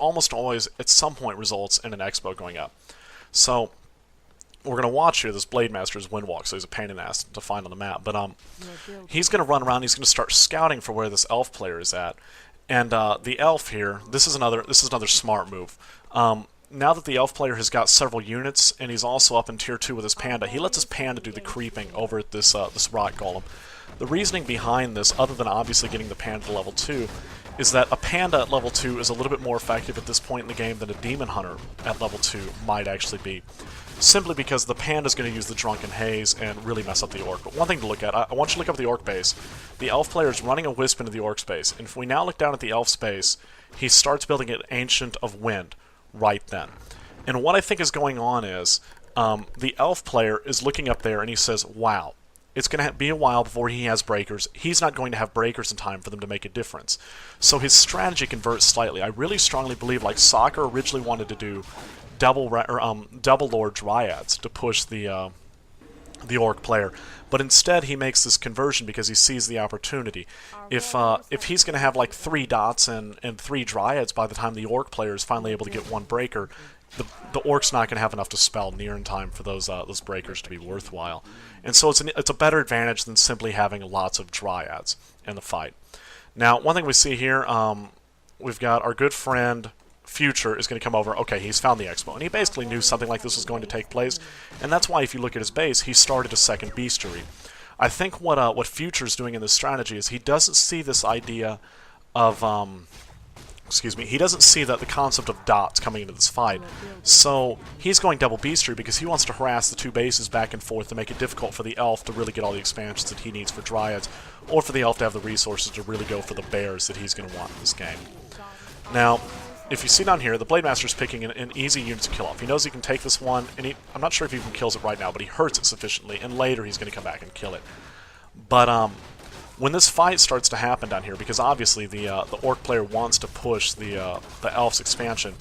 almost always at some point results in an expo going up. So we're going to watch here this Blade Master's Windwalk, so he's a pain in the ass to find on the map. But he's going to run around, he's going to start scouting for where this elf player is at. And the elf here, this is another smart move. Now that the elf player has got several units, and he's also up in tier 2 with his panda, he lets his panda do the creeping over at this rock golem. The reasoning behind this, other than obviously getting the panda to level 2, is that a panda at level 2 is a little bit more effective at this point in the game than a demon hunter at level 2 might actually be. Simply because the panda is going to use the drunken haze and really mess up the orc. But one thing to look at, I want you to look up the orc base. The elf player is running a wisp into the orc space, and if we now look down at the elf space, he starts building an Ancient of Wind right then. And what I think is going on is, the elf player is looking up there and he says, wow, it's going to be a while before he has breakers. He's not going to have breakers in time for them to make a difference. So his strategy converts slightly. I really strongly believe, like Soccer originally wanted to do, double Lord Dryads to push the orc player, but instead he makes this conversion because he sees the opportunity. If he's going to have like 3 dots and 3 Dryads by the time the orc player is finally able to get 1 breaker, the orc's not going to have enough to spell near in time for those breakers to be worthwhile. And so it's a better advantage than simply having lots of Dryads in the fight. Now, one thing we see here, we've got our good friend Future is going to come over. Okay, he's found the expo, and he basically knew something like this was going to take place, and that's why if you look at his base, he started a second bestiary. I think what Future's doing in this strategy is he doesn't see this idea of he doesn't see that the concept of dots coming into this fight. So he's going double bestiary because he wants to harass the 2 bases back and forth to make it difficult for the elf to really get all the expansions that he needs for Dryads, or for the elf to have the resources to really go for the bears that he's going to want in this game. Now, if you see down here, the Blade Master's picking an easy unit to kill off. He knows he can take this one, and I'm not sure if he even kills it right now, but he hurts it sufficiently, and later he's going to come back and kill it. But when this fight starts to happen down here, because obviously the orc player wants to push the elf's expansion,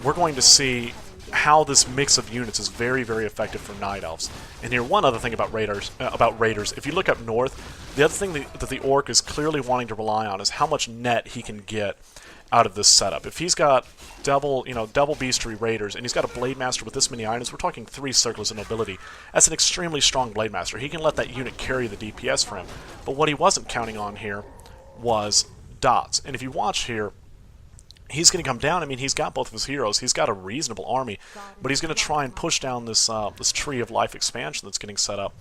we're going to see how this mix of units is very, very effective for night elves. And here, one other thing about raiders, if you look up north, the other thing that the orc is clearly wanting to rely on is how much net he can get out of this setup. If he's got double bestiary raiders, and he's got a Blade Master with this many items, we're talking 3 circles of nobility. That's an extremely strong Blade Master. He can let that unit carry the DPS for him. But what he wasn't counting on here was dots. And if you watch here, he's going to come down. I mean, he's got both of his heroes. He's got a reasonable army, but he's going to try and push down this Tree of Life expansion that's getting set up.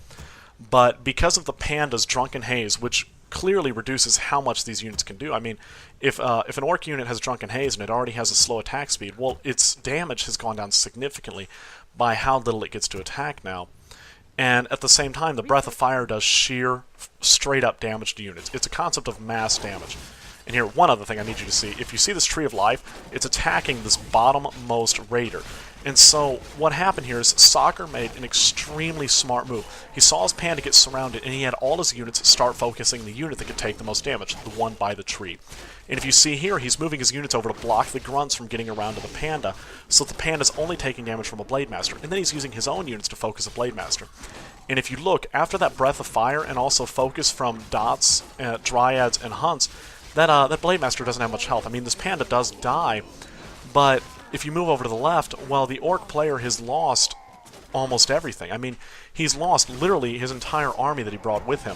But because of the panda's Drunken Haze, which clearly reduces how much these units can do. I mean, if an orc unit has Drunken Haze and it already has a slow attack speed, well, its damage has gone down significantly by how little it gets to attack now. And at the same time, the Breath of Fire does sheer, straight-up damage to units. It's a concept of mass damage. And here, one other thing I need you to see. If you see this Tree of Life, it's attacking this bottommost raider. And so, what happened here is Soccer made an extremely smart move. He saw his panda get surrounded, and he had all his units start focusing the unit that could take the most damage, the one by the tree. And if you see here, he's moving his units over to block the grunts from getting around to the panda, so that the panda's only taking damage from a Blade Master. And then he's using his own units to focus a Blade Master. And if you look, after that Breath of Fire, and also focus from Dots, Dryads, and Hunts, that Blade Master doesn't have much health. I mean, this panda does die, but if you move over to the left, well, the orc player has lost almost everything. I mean, he's lost literally his entire army that he brought with him.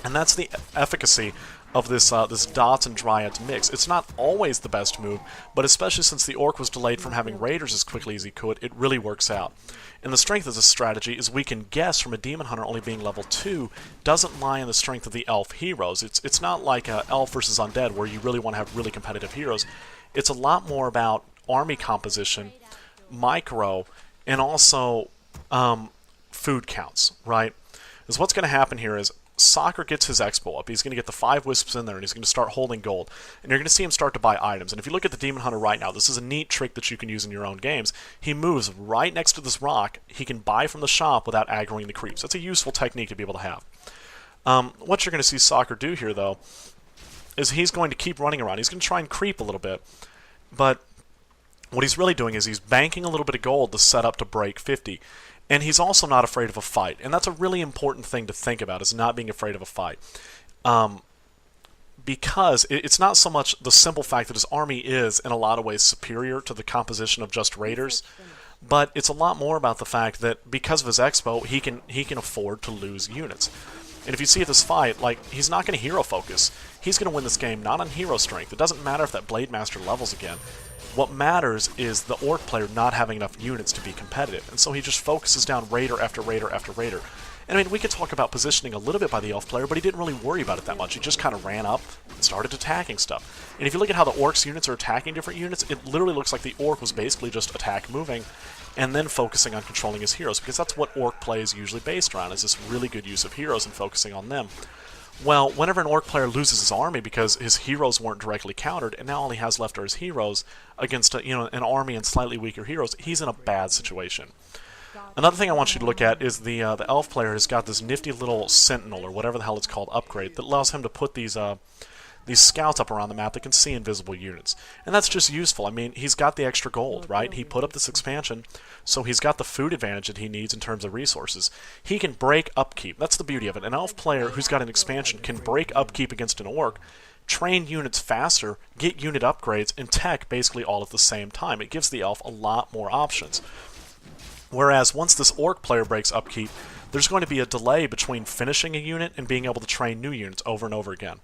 And that's the efficacy of this Dots and Dryads mix. It's not always the best move, but especially since the orc was delayed from having raiders as quickly as he could, it really works out. And the strength of this strategy is we can guess from a Demon Hunter only being level 2 doesn't lie in the strength of the elf heroes. It's not like elf versus undead where you really want to have really competitive heroes. It's a lot more about army composition, micro, and also food counts, right? Because what's going to happen here is Soccer gets his expo up. He's going to get the 5 wisps in there, and he's going to start holding gold. And you're going to see him start to buy items. And if you look at the Demon Hunter right now, this is a neat trick that you can use in your own games. He moves right next to this rock. He can buy from the shop without aggroing the creeps. That's a useful technique to be able to have. What you're going to see Soccer do here, though, is he's going to keep running around. He's going to try and creep a little bit, but what he's really doing is he's banking a little bit of gold to set up to break 50. And he's also not afraid of a fight. And that's a really important thing to think about, is not being afraid of a fight. because it's not so much the simple fact that his army is, in a lot of ways, superior to the composition of just raiders, but it's a lot more about the fact that because of his expo, he can afford to lose units. And if you see this fight, like, he's not going to hero focus. He's going to win this game not on hero strength. It doesn't matter if that Blade Master levels again. What matters is the Orc player not having enough units to be competitive. And so he just focuses down raider after raider after raider. And I mean, we could talk about positioning a little bit by the Elf player, but he didn't really worry about it that much. He just kind of ran up and started attacking stuff. And if you look at how the Orc's units are attacking different units, it literally looks like the Orc was basically just attack moving and then focusing on controlling his heroes, because that's what Orc play is usually based around, is this really good use of heroes and focusing on them. Well, whenever an Orc player loses his army because his heroes weren't directly countered, and now all he has left are his heroes against an army and slightly weaker heroes, he's in a bad situation. Another thing I want you to look at is the Elf player has got this nifty little Sentinel, or whatever the hell it's called, upgrade, that allows him to put these scouts up around the map that can see invisible units. And that's just useful. I mean, he's got the extra gold, right? He put up this expansion, so he's got the food advantage that he needs in terms of resources. He can break upkeep. That's the beauty of it. An Elf player who's got an expansion can break upkeep against an Orc, train units faster, get unit upgrades, and tech basically all at the same time. It gives the Elf a lot more options. Whereas once this Orc player breaks upkeep, there's going to be a delay between finishing a unit and being able to train new units over and over again.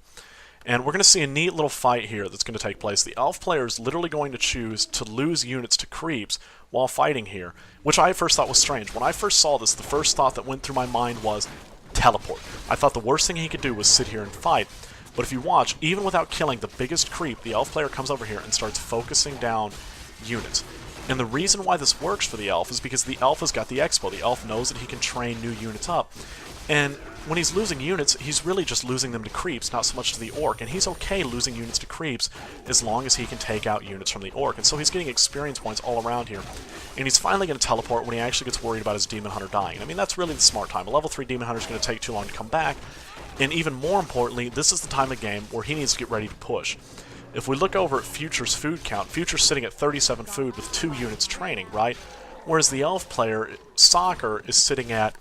And we're going to see a neat little fight here that's going to take place. The Elf player is literally going to choose to lose units to creeps while fighting here, which I first thought was strange. When I first saw this, the first thought that went through my mind was teleport. I thought the worst thing he could do was sit here and fight. But if you watch, even without killing the biggest creep, the Elf player comes over here and starts focusing down units. And the reason why this works for the Elf is because the Elf has got the expo. The Elf knows that he can train new units up. And when he's losing units, he's really just losing them to creeps, not so much to the Orc. And he's okay losing units to creeps as long as he can take out units from the Orc. And so he's getting experience points all around here. And he's finally going to teleport when he actually gets worried about his Demon Hunter dying. I mean, that's really the smart time. A level 3 Demon Hunter is going to take too long to come back. And even more importantly, this is the time of game where he needs to get ready to push. If we look over at Future's food count, Future's sitting at 37 food with 2 units training, right? Whereas the Elf player, Soccer, is sitting at